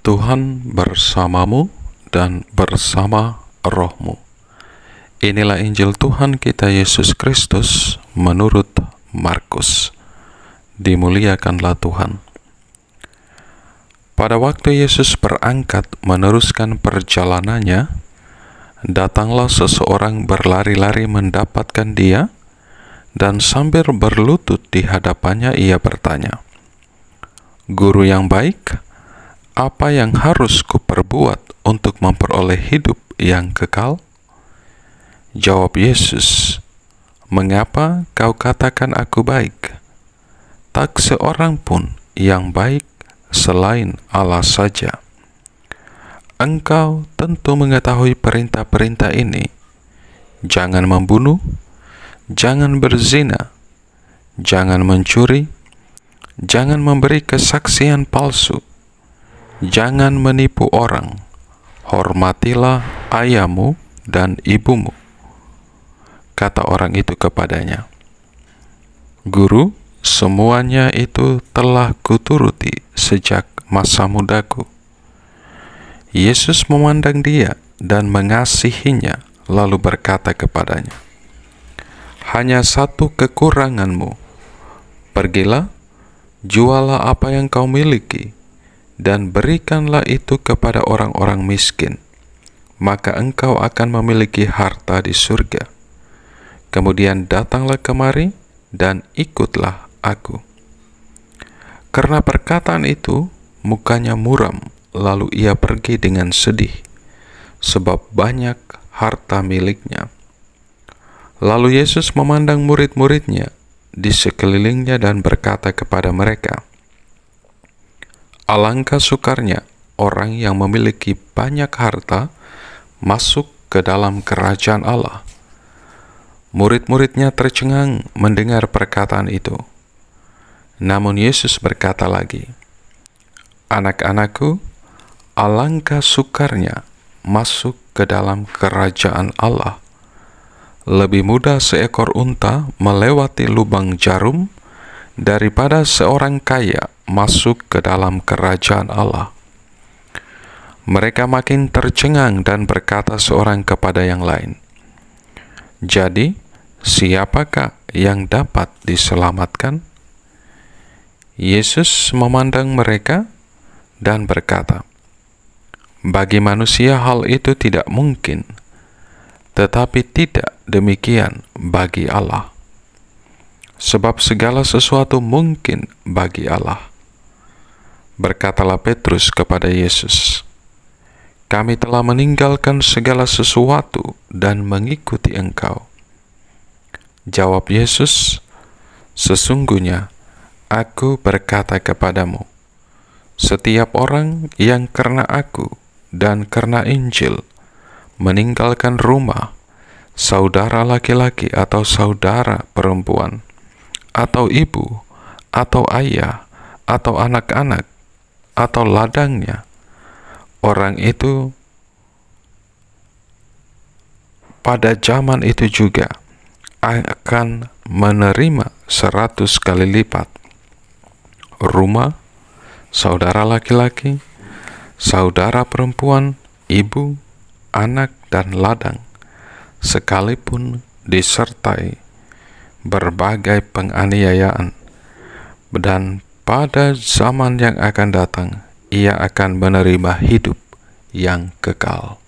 Tuhan bersamamu dan bersama rohmu. Inilah Injil Tuhan kita Yesus Kristus menurut Markus. Dimuliakanlah Tuhan. Pada waktu Yesus berangkat meneruskan perjalanannya, datanglah seseorang berlari-lari mendapatkan dia, dan sambil berlutut di hadapannya ia bertanya, "Guru yang baik, apa yang harus kuperbuat untuk memperoleh hidup yang kekal?" Jawab Yesus, "Mengapa kau katakan aku baik? Tak seorang pun yang baik selain Allah saja. Engkau tentu mengetahui perintah-perintah ini: jangan membunuh, jangan berzina, jangan mencuri, jangan memberi kesaksian palsu, jangan menipu orang, hormatilah ayahmu dan ibumu." Kata orang itu kepadanya, "Guru, semuanya itu telah kuturuti sejak masa mudaku." Yesus memandang dia dan mengasihinya, lalu berkata kepadanya, "Hanya satu kekuranganmu. Pergilah, jualah apa yang kau miliki, dan berikanlah itu kepada orang-orang miskin, maka engkau akan memiliki harta di surga. Kemudian datanglah kemari dan ikutlah aku." Karena perkataan itu, mukanya muram, lalu ia pergi dengan sedih, sebab banyak harta miliknya. Lalu Yesus memandang murid-muridnya di sekelilingnya dan berkata kepada mereka, "Alangkah sukarnya orang yang memiliki banyak harta masuk ke dalam kerajaan Allah." Murid-muridnya tercengang mendengar perkataan itu. Namun Yesus berkata lagi, "Anak-anakku, alangkah sukarnya masuk ke dalam kerajaan Allah. Lebih mudah seekor unta melewati lubang jarum daripada seorang kaya masuk ke dalam kerajaan Allah." Mereka makin tercengang dan berkata seorang kepada yang lain, "Jadi, siapakah yang dapat diselamatkan?" Yesus memandang mereka dan berkata, "Bagi manusia hal itu tidak mungkin, tetapi tidak demikian bagi Allah. Sebab segala sesuatu mungkin bagi Allah." Berkatalah Petrus kepada Yesus, "Kami telah meninggalkan segala sesuatu dan mengikuti Engkau." Jawab Yesus, "Sesungguhnya Aku berkata kepadamu, setiap orang yang karena Aku dan karena Injil meninggalkan rumah, saudara laki-laki atau saudara perempuan, atau ibu, atau ayah, atau anak-anak, atau ladangnya, orang itu pada zaman itu juga akan menerima 100 kali lipat rumah, saudara laki-laki, saudara perempuan, ibu, anak, dan ladang, sekalipun disertai berbagai penganiayaan. Dan pada zaman yang akan datang, ia akan menerima hidup yang kekal."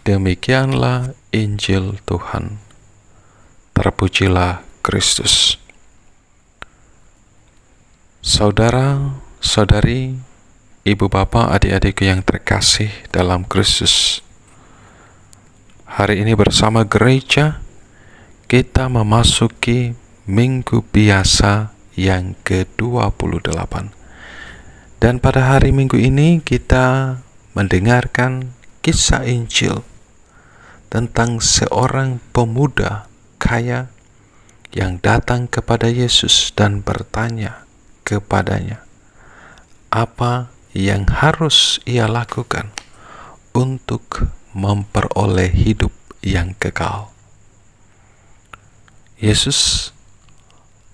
Demikianlah Injil Tuhan. Terpujilah Kristus. Saudara, saudari, ibu bapa, adik-adikku yang terkasih dalam Kristus, hari ini bersama gereja kita memasuki Minggu Biasa yang ke-28. Dan pada hari Minggu ini kita mendengarkan kisah Injil tentang seorang pemuda kaya yang datang kepada Yesus dan bertanya kepadanya apa yang harus ia lakukan untuk memperoleh hidup yang kekal. Yesus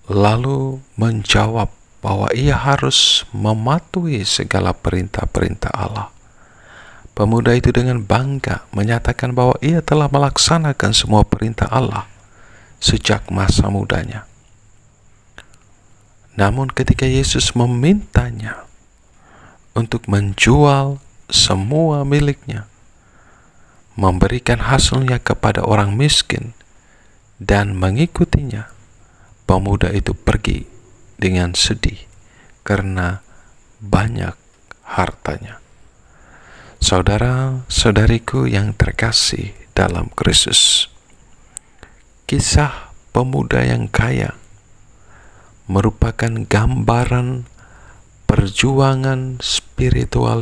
lalu menjawab bahwa ia harus mematuhi segala perintah-perintah Allah. Pemuda itu dengan bangga menyatakan bahwa ia telah melaksanakan semua perintah Allah sejak masa mudanya. Namun ketika Yesus memintanya untuk menjual semua miliknya, memberikan hasilnya kepada orang miskin, dan mengikutinya, pemuda itu pergi dengan sedih karena banyak hartanya. Saudara-saudariku yang terkasih dalam Kristus, kisah pemuda yang kaya merupakan gambaran perjuangan spiritual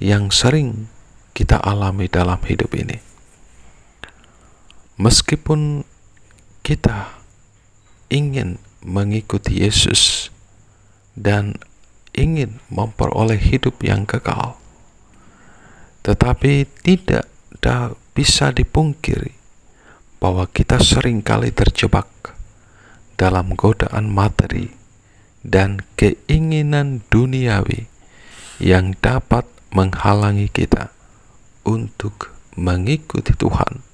yang sering kita alami dalam hidup ini. Meskipun kita ingin mengikuti Yesus dan ingin memperoleh hidup yang kekal, tetapi tidak bisa dipungkiri bahwa kita sering kali terjebak dalam godaan materi dan keinginan duniawi yang dapat menghalangi kita untuk mengikuti Tuhan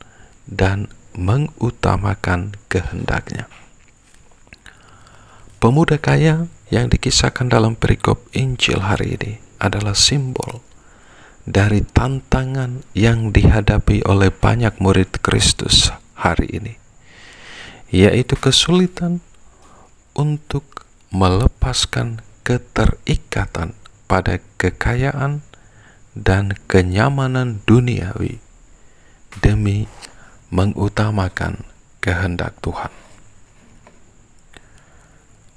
dan mengutamakan kehendak-Nya. Pemuda kaya yang dikisahkan dalam perikop Injil hari ini adalah simbol dari tantangan yang dihadapi oleh banyak murid Kristus hari ini, yaitu kesulitan untuk melepaskan keterikatan pada kekayaan dan kenyamanan duniawi demi mengutamakan kehendak Tuhan.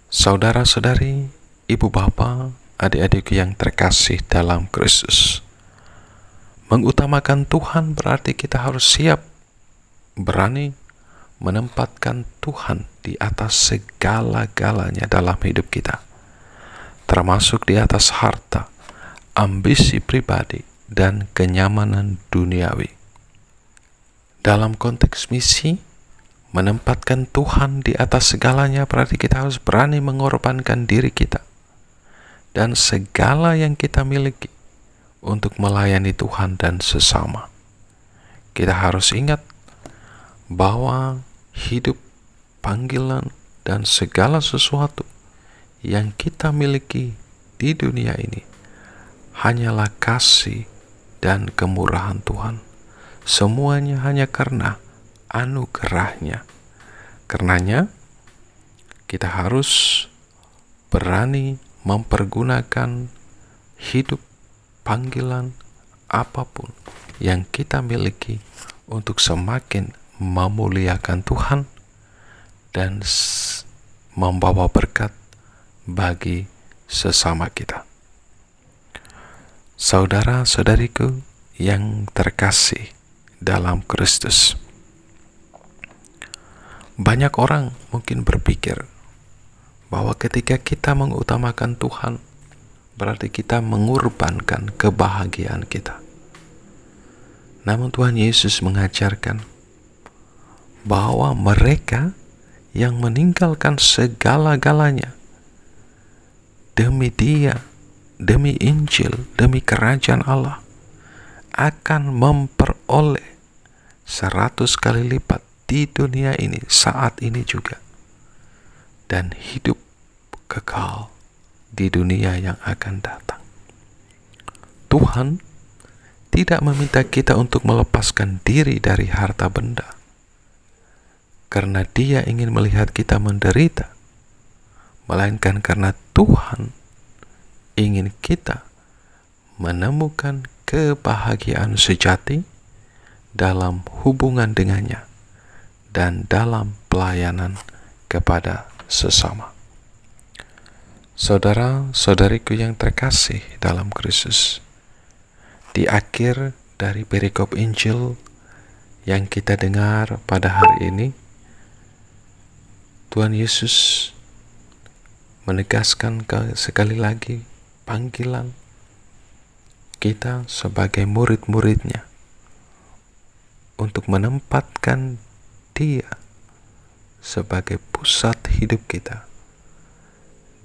Saudara-saudari, ibu bapa, adik-adik yang terkasih dalam Kristus, mengutamakan Tuhan berarti kita harus siap, berani menempatkan Tuhan di atas segala-galanya dalam hidup kita, termasuk di atas harta, ambisi pribadi, dan kenyamanan duniawi. Dalam konteks misi, menempatkan Tuhan di atas segalanya berarti kita harus berani mengorbankan diri kita dan segala yang kita miliki untuk melayani Tuhan dan sesama. Kita harus ingat bahwa hidup, panggilan, dan segala sesuatu yang kita miliki di dunia ini hanyalah kasih dan kemurahan Tuhan. Semuanya hanya karena anugerah-Nya. Karenanya, kita harus berani mempergunakan hidup, panggilan, apapun yang kita miliki untuk semakin memuliakan Tuhan dan membawa berkat bagi sesama kita. Saudara-saudariku yang terkasih dalam Kristus, banyak orang mungkin berpikir bahwa ketika kita mengutamakan Tuhan, berarti kita mengorbankan kebahagiaan kita. Namun Tuhan Yesus mengajarkan bahwa mereka yang meninggalkan segala-galanya demi Dia, demi Injil, demi kerajaan Allah, akan memperoleh 100 kali lipat di dunia ini saat ini juga, dan hidup kekal di dunia yang akan datang. Tuhan tidak meminta kita untuk melepaskan diri dari harta benda karena Dia ingin melihat kita menderita, melainkan karena Tuhan ingin kita menemukan kebahagiaan sejati dalam hubungan dengannya dan dalam pelayanan kepada sesama. Saudara-saudariku yang terkasih dalam Kristus, di akhir dari perikop Injil yang kita dengar pada hari ini, Tuhan Yesus menegaskan sekali lagi panggilan kita sebagai murid-Nya untuk menempatkan Dia sebagai pusat hidup kita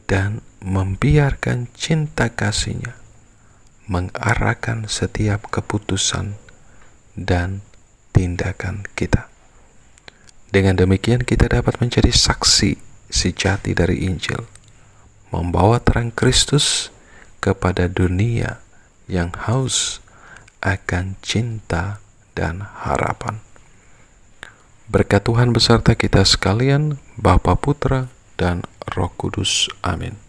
dan membiarkan cinta kasih-Nya mengarahkan setiap keputusan dan tindakan kita. Dengan demikian kita dapat menjadi saksi sejati dari Injil, membawa terang Kristus kepada dunia yang haus akan cinta dan harapan. Berkat Tuhan beserta kita sekalian, Bapa, Putra, dan Roh Kudus. Amin.